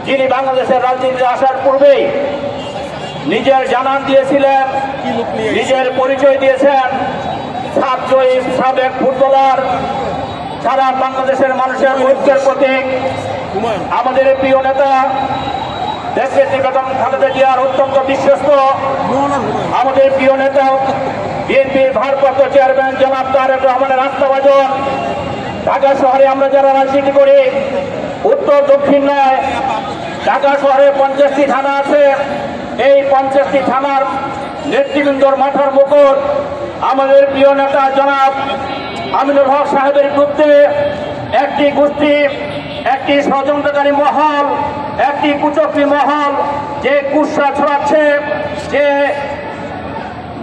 যিনি বাংলাদেশের রাজনীতিতে আসার পূর্বেই নিজের জানান দিয়েছিলেন, নিজের পরিচয় দিয়েছেন, সাবেক ফুটবলার, সারা বাংলাদেশের মানুষের ঐক্যের প্রতীক, আমাদের প্রিয় নেতা দেশনেত্রী বেগম খালেদা জিয়ার অত্যন্ত বিশ্বস্ত, আমাদের প্রিয় নেতা বিএনপির ভারপ্রাপ্ত চেয়ারম্যান জনাব তারেক রহমানের আস্থাভাজন। ঢাকা শহরে আমরা যারা রাজনীতি করি, উত্তর দক্ষিণ নয়, ঢাকা শহরে 50টি থানা আছে। এই 50টি থানার নেতৃবৃন্দর মাথার মুকুট আমাদের প্রিয় নেতা জনাব আমিনুল হক সাহেবের বিরুদ্ধে একটি গোষ্ঠী, একটি ষড়যন্ত্রকারী মহল, একটি কুচক্রী মহল যে কুৎসা ছড়াচ্ছে, যে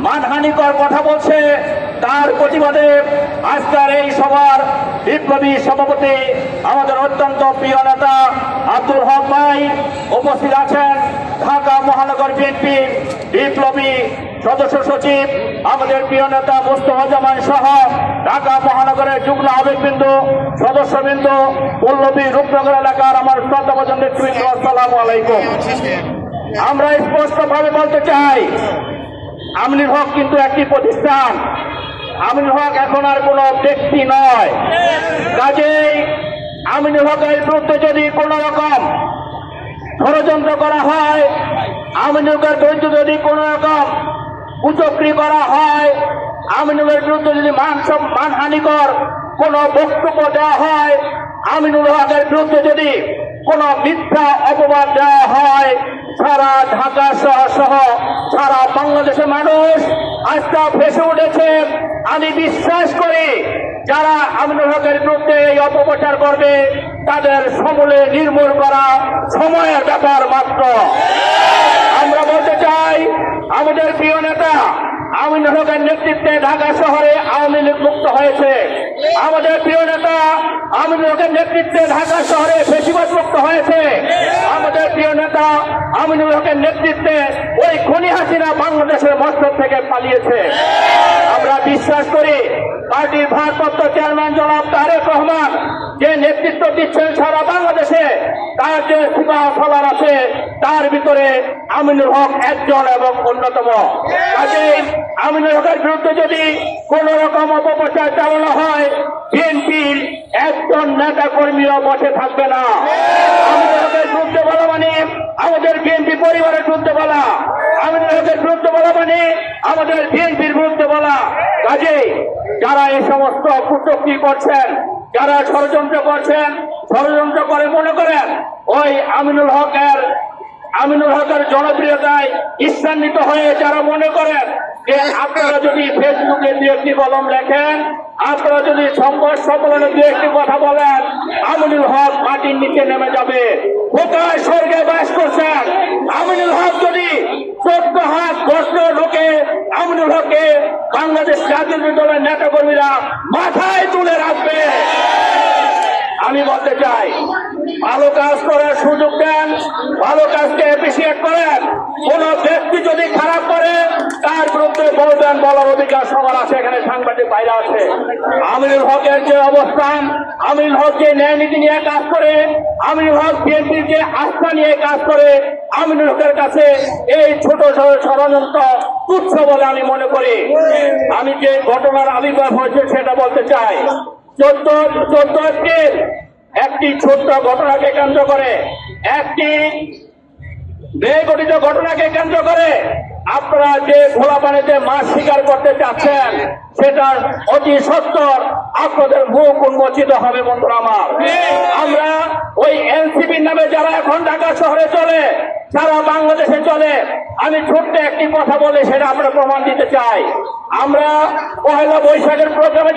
মানহানিকর কথা বলছে, তার প্রতিবাদে আজকের এই সভার বিপ্লবী সভাপতি আমাদের অত্যন্ত প্রিয় নেতা আব্দুল হক ভাই উপস্থিত আছেন। ঢাকা মহানগর বিএনপি বিপ্লবী সদস্য সচিব আমাদের প্রিয় নেতা মোস্তফা জামান সহ ঢাকা মহানগরের যুগ্ম আবেগবৃন্দ, সদস্যবৃন্দ, পল্লবী রূপনগর এলাকার আমার শ্রদ্ধাভাজন নেতৃবৃন্দ, আসসালামু আলাইকুম। আমরা স্পষ্টভাবে বলতে চাই, আমিনুল হক কিন্তু একটি প্রতিষ্ঠান। আমিনুল হক এখন আর কোনো ব্যক্তি নয়। কাজেই আমিনুল হকের বিরুদ্ধে যদি কোন রকম ষড়যন্ত্র করা হয়, আমিনুল হকের বিরুদ্ধে যদি কোন রকম কুচক্রি করা হয়, আমিনুলের বিরুদ্ধে যদি মানহানিকর কোন বক্তব্য দেওয়া হয়, আমিনুল হকের বিরুদ্ধে যদি কোন মিথ্যা অপবাদ দেওয়া হয়, সারা ঢাকা শহর সহ সারা বাংলাদেশের মানুষ আজকে ফেসে উঠেছে। আমি বিশ্বাস করি যারা আমিনুল হকের বিরুদ্ধে এই অপপ্রচার করবে তাদের সমূলে নির্মূল করা সময়ের ব্যাপার মাত্র। আমরা বলতে চাই, আমাদের প্রিয় নেতা আমিনুল হকের নেতৃত্বে ঢাকা শহরে আওয়ামী লীগ মুক্ত হয়েছে। আমাদের প্রিয় নেতা আমিনুল হকের নেতৃত্বে ঢাকা শহরে ফ্যাসিবাদ মুক্ত হয়েছে। আমাদের প্রিয় নেতা আমিনুল হকের নেতৃত্বে ওই খুনি হাসিনা বাংলাদেশের মস্তক থেকে পালিয়েছে। আমরা বিশ্বাস করি পার্টির ভারপ্রাপ্ত চেয়ারম্যান জনাব তারেক রহমান যে নেতৃত্ব দিচ্ছেন সারা বাংলাদেশে, তার যে সিপাহ সালার আছে তার ভিতরে আমিনুল হক একজন এবং অন্যতম। কাজেই আমিনুল হকের বিরুদ্ধে যদি কোন রকম অপপ্রচার চালানো হয়, বিএনপির একজন নেতা কর্মীও বসে থাকবে না। আমিনুল হকের বিরুদ্ধে বলা মানে আমাদের বিএনপি পরিবারের বিরুদ্ধে বলা, আমিনুল হকের বিরুদ্ধে বলা মানে আমাদের বিএনপির বিরুদ্ধে বলা। কাজেই যারা এই সমস্ত কুচক্রি করছেন, যারা ষড়যন্ত্র করছেন, ষড়যন্ত্র করে মনে করেন ওই আমিনুল হকের জনপ্রিয়তায় ঈর্ষান্বিত হয়ে যারা মনে করেন যে আপনারা যদি ফেসবুকে দু একটি কলম লেখেন, আপনারা যদি সংবাদ সম্মেলনে দু একটি কথা বলেন, আমিনুল হক মাটির নিচে নেমে যাবে। কোথায় স্বর্গে বাস করছেন? আমিনুল হক যদি 14 হাত বস্ত্র ঢোকে, আমিনুল হককে বাংলাদেশ জাতীয় দলের নেতা কর্মীরা মাথায় তুলে রাখবে। আমি বলতে চাই, ভালো কাজ করার সুযোগ দেন, ভালো কাজকে অ্যাপ্রিসিয়েট করেন। কোন ব্যক্তি যদি খারাপ করে তার বিরুদ্ধে বলবেন, বলার অধিকার সবার আছে। এখানে সাংবাদিক বাইরে আছে। আমিনুল হকের যে অবস্থান, আমিনুল হক যে ন্যায় নীতি নিয়ে কাজ করে, আমিনুল হক বিএনপির যে আস্থা নিয়ে কাজ করে, আমিনুল হকের কাছে এই ছোট ছোট ষড়যন্ত্র তুচ্ছ বলে আমি মনে করি। আমি যে ঘটনার আবির্ভাব হয়েছে সেটা বলতে চাই। 14 এপ্রিল একটি ছোট্ট ঘটনাকে কেন্দ্র করে, একটি বেগঠিত ঘটনাকে কেন্দ্র করে আপনারা যে খোলা পানিতে মাছ শিকার করতে চাচ্ছেন, সেটা অতি সত্বর আপনাদের মুখ উন্মোচিত হবে। বন্ধুরা আমার, আমরা ওই এনসিপির নামে যারা এখন ঢাকা শহরে চলে, সারা বাংলাদেশে চলে, আমি ছোট্ট একটি কথা বলে সেটা আমরা প্রমাণ দিতে চাই। আমরা পহেলা বৈশাখের প্রোগ্রামে